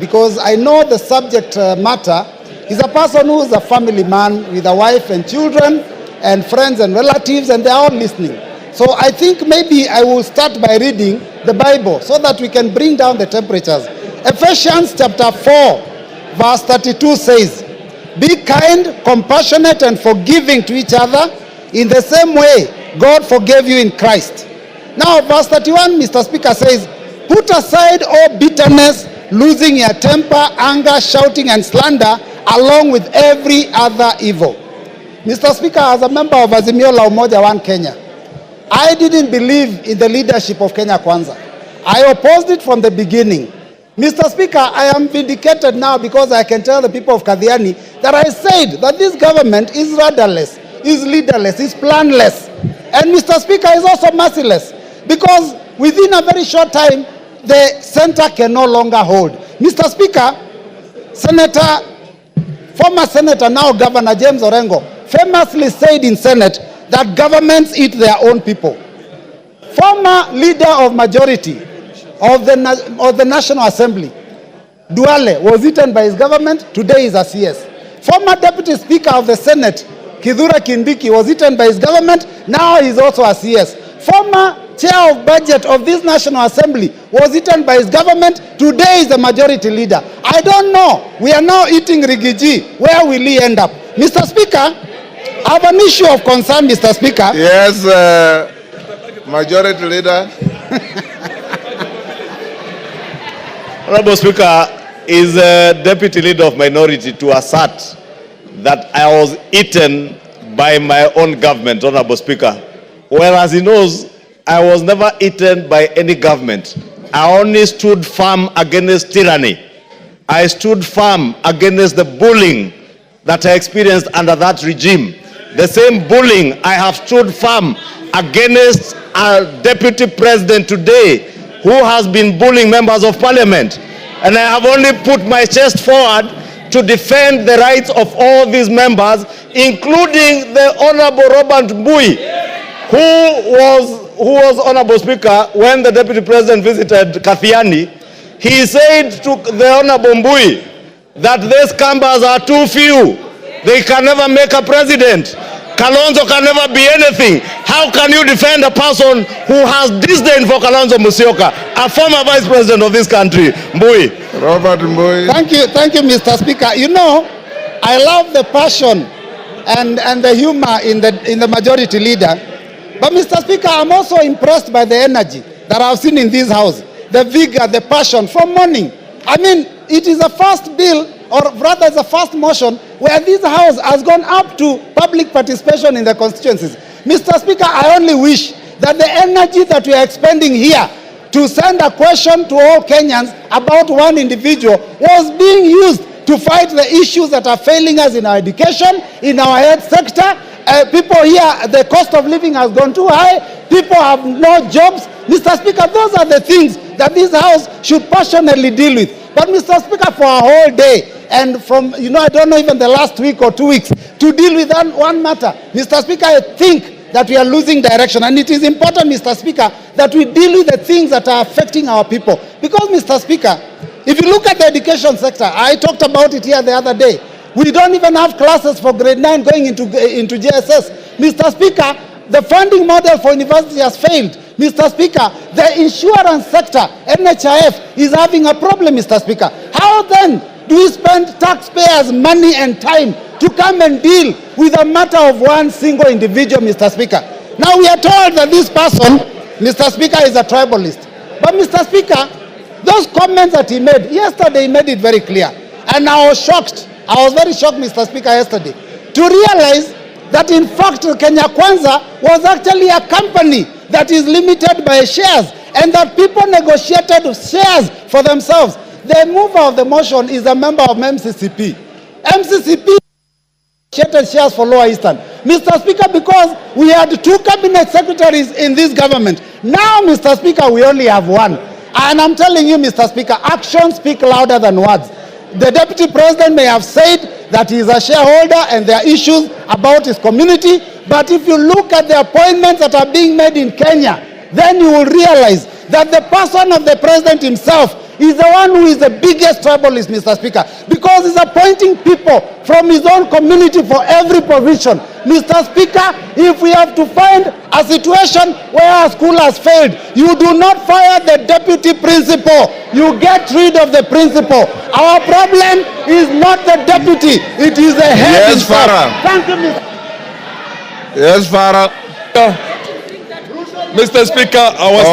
Because I know the subject matter is a person who is a family man with a wife and children and friends and relatives, and they are all listening. So I think maybe I will start by reading the Bible so that we can bring down the temperatures. Ephesians chapter 4 verse 32 says, "Be kind, compassionate and forgiving to each other in the same way God forgave you in Christ." Now verse 31, Mr. Speaker, says, "Put aside all bitterness, losing your temper, anger, shouting and slander, along with every other evil." Mr. Speaker, as a member of Azimio la Umoja One Kenya, I didn't believe in the leadership of Kenya Kwanza. I opposed it from the beginning. Mr. Speaker, I am vindicated now because I can tell the people of Kathiani that I said that this government is rudderless, is leaderless, is planless. And Mr. Speaker, is also merciless because within a very short time, the center can no longer hold. Mr. Speaker, former Senator, now Governor James Orengo, famously said in Senate that governments eat their own people. Former leader of majority of the National Assembly, Duale, was eaten by his government. Today is a CS. Former Deputy Speaker of the Senate, Kidhura Kindiki, was eaten by his government. Now he is also a CS. Former Chair of Budget of this National Assembly was eaten by his government. Today is the majority leader. I don't know. We are now eating Rigiji. Where will he end up? Mr. Speaker, I have an issue of concern, Mr. Speaker. Yes, Majority Leader. Honorable Speaker, is Deputy Leader of Minority to assert that I was eaten by my own government, Honorable Speaker, whereas he knows I was never eaten by any government. I only stood firm against tyranny. I stood firm against the bullying that I experienced under that regime. The same bullying I have stood firm against a deputy president today who has been bullying members of parliament. And I have only put my chest forward to defend the rights of all these members, including the Honorable Robert Mbui, who was Honorable Speaker, when the Deputy President visited Kathiani. He said to the Honorable Mbui that these Kambas are too few. They can never make a president. Kalonzo can never be anything. How can you defend a person who has disdain for Kalonzo Musyoka, a former vice president of this country? Mbui. Robert Mbui. Thank you, Mr. Speaker. You know, I love the passion and the humor in the majority leader. But Mr. Speaker, I'm also impressed by the energy that I've seen in this house, the vigor, the passion from morning. I mean, it is a first bill, or rather it's a first motion, where this house has gone up to public participation in the constituencies. Mr. Speaker, I only wish that the energy that we are expending here to send a question to all Kenyans about one individual was being used to fight the issues that are failing us in our education, in our health sector. People here, the cost of living has gone too high. People have no jobs. Mr. Speaker, those are the things that this house should passionately deal with. But Mr. Speaker, for a whole day, and from, I don't know, even the last week or 2 weeks, to deal with one matter, Mr. Speaker, I think that we are losing direction. And it is important, Mr. Speaker, that we deal with the things that are affecting our people. Because, Mr. Speaker, if you look at the education sector, I talked about it here the other day. We don't even have classes for grade 9 going into JSS. Mr. Speaker, the funding model for university has failed. Mr. Speaker, the insurance sector, NHIF, is having a problem, Mr. Speaker. How then do we spend taxpayers' money and time to come and deal with a matter of one single individual, Mr. Speaker? Now we are told that this person, Mr. Speaker, is a tribalist. But Mr. Speaker, those comments that he made, yesterday he made it very clear. And I was shocked. I was very shocked, Mr. Speaker, yesterday, to realize that in fact Kenya Kwanza was actually a company that is limited by shares and that people negotiated shares for themselves. The mover of the motion is a member of MCCP. MCCP negotiated shares for Lower Eastern. Mr. Speaker, because we had 2 cabinet secretaries in this government. Now, Mr. Speaker, we only have 1. And I'm telling you, Mr. Speaker, actions speak louder than words. The Deputy President may have said that he is a shareholder and there are issues about his community, but if you look at the appointments that are being made in Kenya, then you will realize that the person of the President himself is the one who is the biggest trouble, Mr. Speaker, because he's appointing people from his own community for every position. Mr. Speaker, if we have to find a situation where a school has failed, you do not fire the deputy principal. You get rid of the principal. Our problem is not the deputy, it is the head. Yes, Farah. Thank you, Mr. Yes, Farah. Mr. Speaker, I was